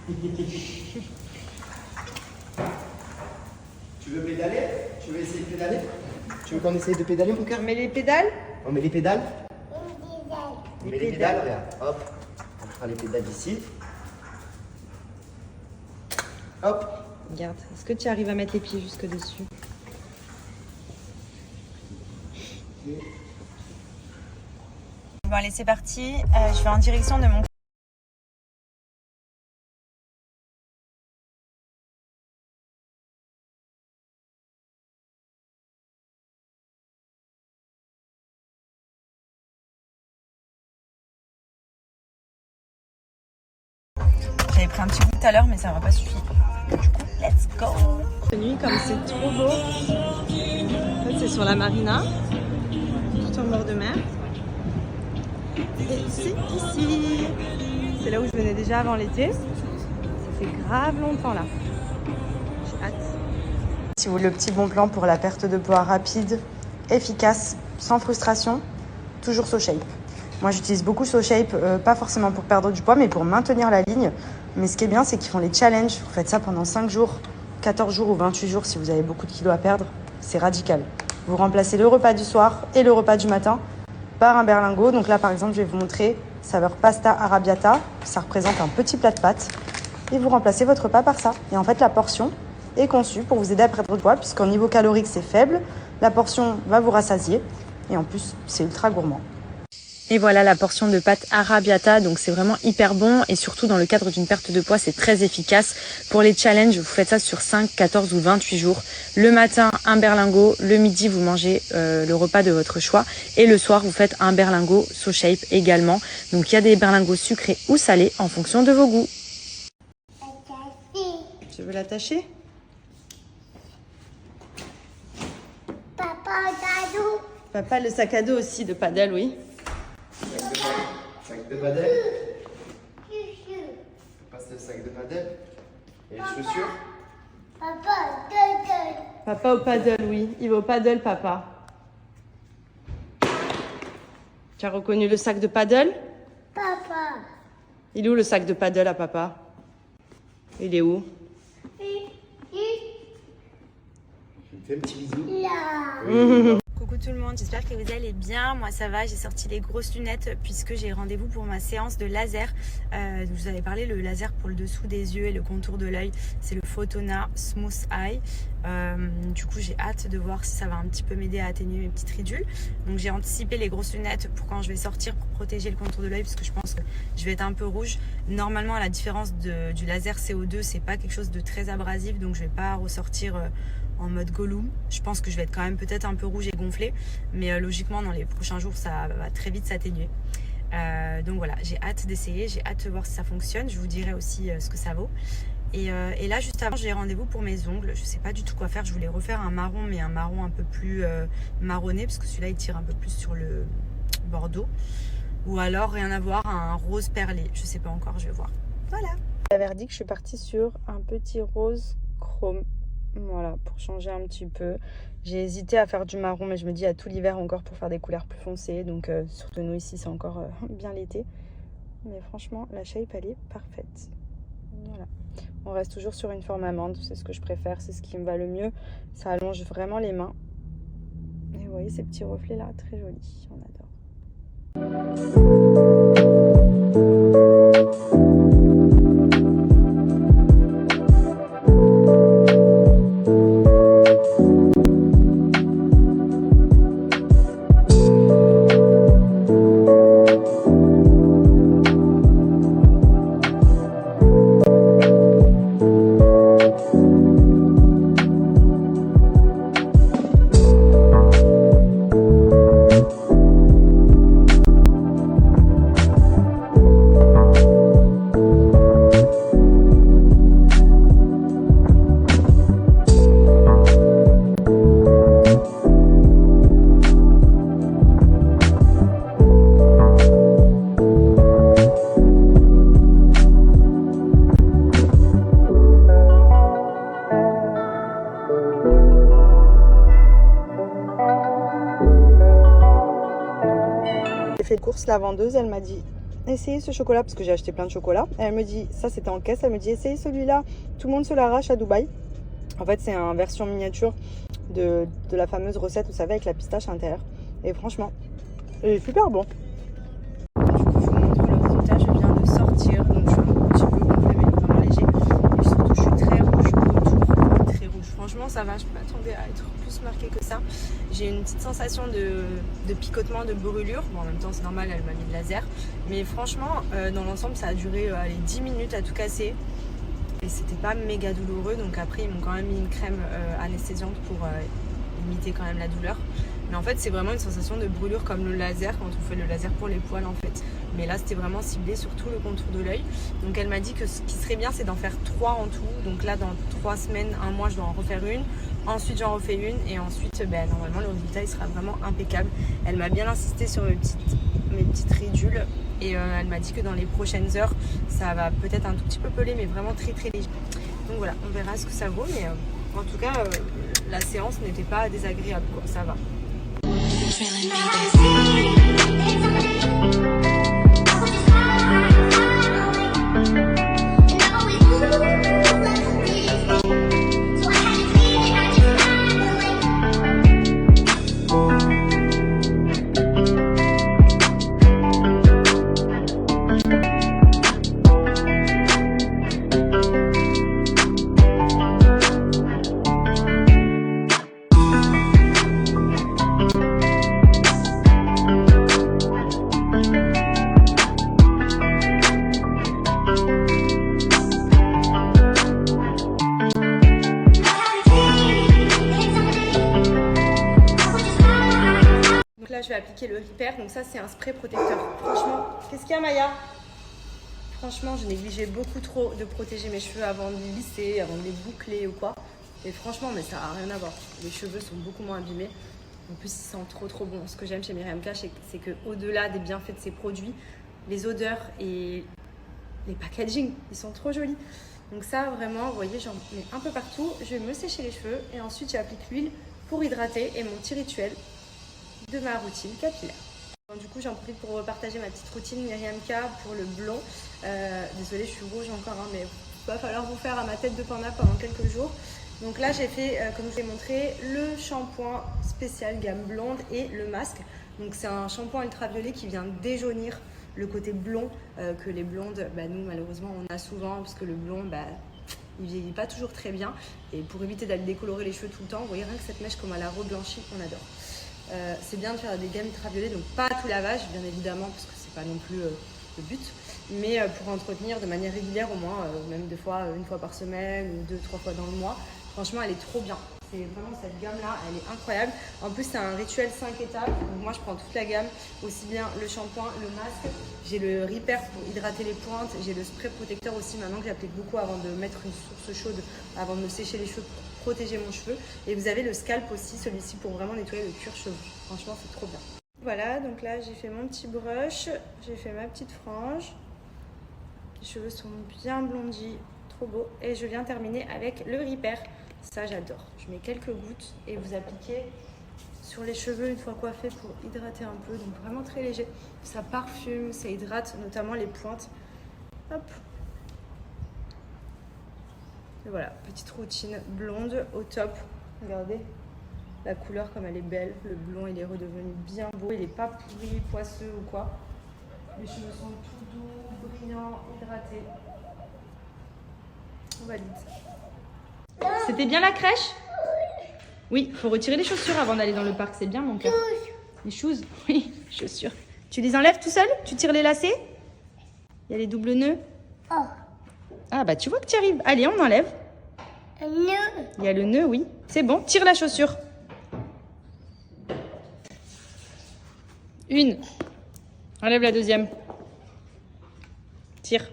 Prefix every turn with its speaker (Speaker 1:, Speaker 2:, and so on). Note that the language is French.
Speaker 1: Tu veux pédaler? Tu veux essayer de pédaler? Tu veux qu'on essaye de pédaler, mon cœur?
Speaker 2: On met les pédales?
Speaker 1: On met les pédales? On met les pédales, regarde. Hop, on fera les pédales ici. Hop.
Speaker 2: Regarde, est-ce que tu arrives à mettre les pieds jusque dessus? Bon allez, c'est parti. Je vais en direction de mon... J'avais pris un petit goût tout à l'heure, mais ça m'a pas suffi. Du coup, let's go! Cette nuit, comme c'est trop beau, en fait, c'est sur la marina, tout en bord de mer. Et c'est ici. C'est là où je venais déjà avant l'été. Ça fait grave longtemps là. J'ai hâte. Si vous voulez le petit bon plan pour la perte de poids rapide, efficace, sans frustration, toujours SoShape. Moi j'utilise beaucoup SoShape, pas forcément pour perdre du poids, mais pour maintenir la ligne. Mais ce qui est bien, c'est qu'ils font les challenges. Vous faites ça pendant 5 jours, 14 jours ou 28 jours si vous avez beaucoup de kilos à perdre. C'est radical. Vous remplacez le repas du soir et le repas du matin par un berlingot. Donc là, par exemple, je vais vous montrer saveur pasta arrabbiata. Ça représente un petit plat de pâtes. Et vous remplacez votre repas par ça. Et en fait, la portion est conçue pour vous aider à perdre du poids, puisqu'en niveau calorique, c'est faible. La portion va vous rassasier. Et en plus, c'est ultra gourmand. Et voilà la portion de pâtes arrabbiata, donc c'est vraiment hyper bon et surtout dans le cadre d'une perte de poids, c'est très efficace. Pour les challenges, vous faites ça sur 5, 14 ou 28 jours. Le matin, un berlingot, le midi, vous mangez le repas de votre choix et le soir, vous faites un berlingot SoShape également. Donc il y a des berlingots sucrés ou salés en fonction de vos goûts. Tu veux l'attacher?
Speaker 3: Papa, dadou.
Speaker 2: Papa, le sac à dos aussi de paddle, oui.
Speaker 1: Sac de paddle. Passe le sac de paddle. Et les chaussures.
Speaker 3: Papa, dadou.
Speaker 2: Papa au paddle, oui. Il va au paddle, papa. Tu as reconnu le sac de paddle?
Speaker 3: Papa.
Speaker 2: Il est où le sac de paddle à papa? Il est où?
Speaker 1: Je me fais un petit bisou.
Speaker 3: Là.
Speaker 2: Coucou tout le monde, j'espère que vous allez bien. Moi ça va, j'ai sorti les grosses lunettes puisque j'ai rendez-vous pour ma séance de laser. Je vous avais parlé, le laser pour le dessous des yeux et le contour de l'œil, c'est le Photona Smooth Eye. Du coup j'ai hâte de voir si ça va un petit peu m'aider à atténuer mes petites ridules. Donc j'ai anticipé les grosses lunettes pour quand je vais sortir pour protéger le contour de l'œil parce que je pense que je vais être un peu rouge. Normalement à la différence du laser CO2, c'est pas quelque chose de très abrasif, donc je vais pas ressortir en mode Gollum. Je pense que je vais être quand même peut-être un peu rouge et gonflée, mais logiquement dans les prochains jours ça va très vite s'atténuer. Donc voilà, j'ai hâte d'essayer, j'ai hâte de voir si ça fonctionne. Je vous dirai aussi ce que ça vaut. Et là juste avant j'ai rendez-vous pour mes ongles. Je sais pas du tout quoi faire, je voulais refaire un marron, mais un marron un peu plus marronné parce que celui-là il tire un peu plus sur le bordeaux, ou alors rien à voir, un rose perlé, je sais pas encore, je vais voir. Voilà, j'avais dit que je suis partie sur un petit rose chrome. Voilà, pour changer un petit peu. J'ai hésité à faire du marron, mais je me dis à tout l'hiver encore pour faire des couleurs plus foncées. Donc surtout nous ici, c'est encore bien l'été. Mais franchement, la shape, elle est parfaite. Voilà. On reste toujours sur une forme amande, c'est ce que je préfère, c'est ce qui me va le mieux. Ça allonge vraiment les mains. Et vous voyez ces petits reflets là, très jolis, on adore. Fait de course, la vendeuse, elle m'a dit essayez ce chocolat parce que j'ai acheté plein de chocolats. Et elle me dit, ça c'était en caisse, elle me dit essayez celui-là, tout le monde se l'arrache à Dubaï. En fait c'est une version miniature de la fameuse recette, vous savez, avec la pistache à l'intérieur. Et franchement, il est super bon. Du coup je vous montre le résultat, je viens de sortir, donc je suis un petit peu gonflée mais vraiment léger. Et surtout je suis très rouge autour, très rouge. Franchement ça va, je m'attendais à être plus marquée que ça. J'ai une petite sensation de picotement, de brûlure. Bon, en même temps, c'est normal, elle m'a mis de laser. Mais franchement, dans l'ensemble, ça a duré 10 minutes à tout casser. Et c'était pas méga douloureux. Donc après, ils m'ont quand même mis une crème anesthésiante pour limiter quand même la douleur. Mais en fait, c'est vraiment une sensation de brûlure comme le laser, quand on fait le laser pour les poils en fait. Mais là, c'était vraiment ciblé sur tout le contour de l'œil. Donc elle m'a dit que ce qui serait bien, c'est d'en faire 3 en tout. Donc là, dans 3 semaines, 1 mois, je dois en refaire une. Ensuite, j'en refais une et ensuite, normalement, le résultat, il sera vraiment impeccable. Elle m'a bien insisté sur mes petites ridules et elle m'a dit que dans les prochaines heures, ça va peut-être un tout petit peu peler, mais vraiment très très léger. Donc voilà, on verra ce que ça vaut, mais en tout cas, la séance n'était pas désagréable, quoi. Ça va. Je vais appliquer le Repair, donc ça c'est un spray protecteur. Franchement, qu'est-ce qu'il y a Maya? Franchement, je négligeais beaucoup trop de protéger mes cheveux avant de les lisser, avant de les boucler ou quoi. Et franchement, mais ça n'a rien à voir. Les cheveux sont beaucoup moins abîmés. En plus, ils sentent trop bon. Ce que j'aime chez Myriam Cash, c'est qu'au-delà des bienfaits de ses produits, les odeurs et les packaging, ils sont trop jolis. Donc ça, vraiment, vous voyez, j'en mets un peu partout. Je vais me sécher les cheveux et ensuite j'applique l'huile pour hydrater et mon petit rituel de ma routine capillaire. Du coup, j'en profite pour partager ma petite routine Myriam K pour le blond. Désolée, je suis rouge encore, hein, mais il va falloir vous faire à ma tête de panda pendant quelques jours. Donc là, j'ai fait, comme je vous ai montré, le shampoing spécial gamme blonde et le masque. Donc c'est un shampoing ultraviolet qui vient déjaunir le côté blond que les blondes, nous malheureusement, on a souvent parce que le blond, il vieillit pas toujours très bien. Et pour éviter d'aller décolorer les cheveux tout le temps, vous voyez rien que cette mèche comme elle a reblanchi, on adore. C'est bien de faire des gammes ultraviolets, donc pas à tout lavage bien évidemment parce que c'est pas non plus le but, mais pour entretenir de manière régulière au moins, même une fois par semaine ou 2-3 fois dans le mois. Franchement elle est trop bien, c'est vraiment cette gamme là, elle est incroyable. En plus c'est un rituel 5 étapes, donc moi je prends toute la gamme, aussi bien le shampoing, le masque, j'ai le Repair pour hydrater les pointes, j'ai le spray protecteur aussi maintenant que j'applique beaucoup avant de mettre une source chaude, avant de me sécher les cheveux, protéger mon cheveu, et vous avez le scalp aussi, celui-ci pour vraiment nettoyer le cuir chevelu. Franchement c'est trop bien. Voilà, donc là j'ai fait mon petit brush, j'ai fait ma petite frange, les cheveux sont bien blondis, trop beau, et je viens terminer avec le Repair. Ça j'adore, je mets quelques gouttes et vous appliquez sur les cheveux une fois coiffés pour hydrater un peu, donc vraiment très léger, ça parfume, ça hydrate notamment les pointes. Hop. Et voilà, petite routine blonde au top. Regardez la couleur comme elle est belle. Le blond il est redevenu bien beau. Il n'est pas pourri, poisseux ou quoi. Les cheveux sont tout doux, brillants, hydratés. On valide. C'était bien la crèche? Oui, faut retirer les chaussures avant d'aller dans le parc. C'est bien mon cœur. Les shoes? Oui, chaussures. Tu les enlèves tout seul? Tu tires les lacets? Il y a les doubles nœuds.
Speaker 3: Oh.
Speaker 2: Ah bah tu vois que tu arrives. Allez, on enlève.
Speaker 3: Un nœud.
Speaker 2: Il y a le nœud, oui. C'est bon, tire la chaussure. Une. Enlève la deuxième. Tire.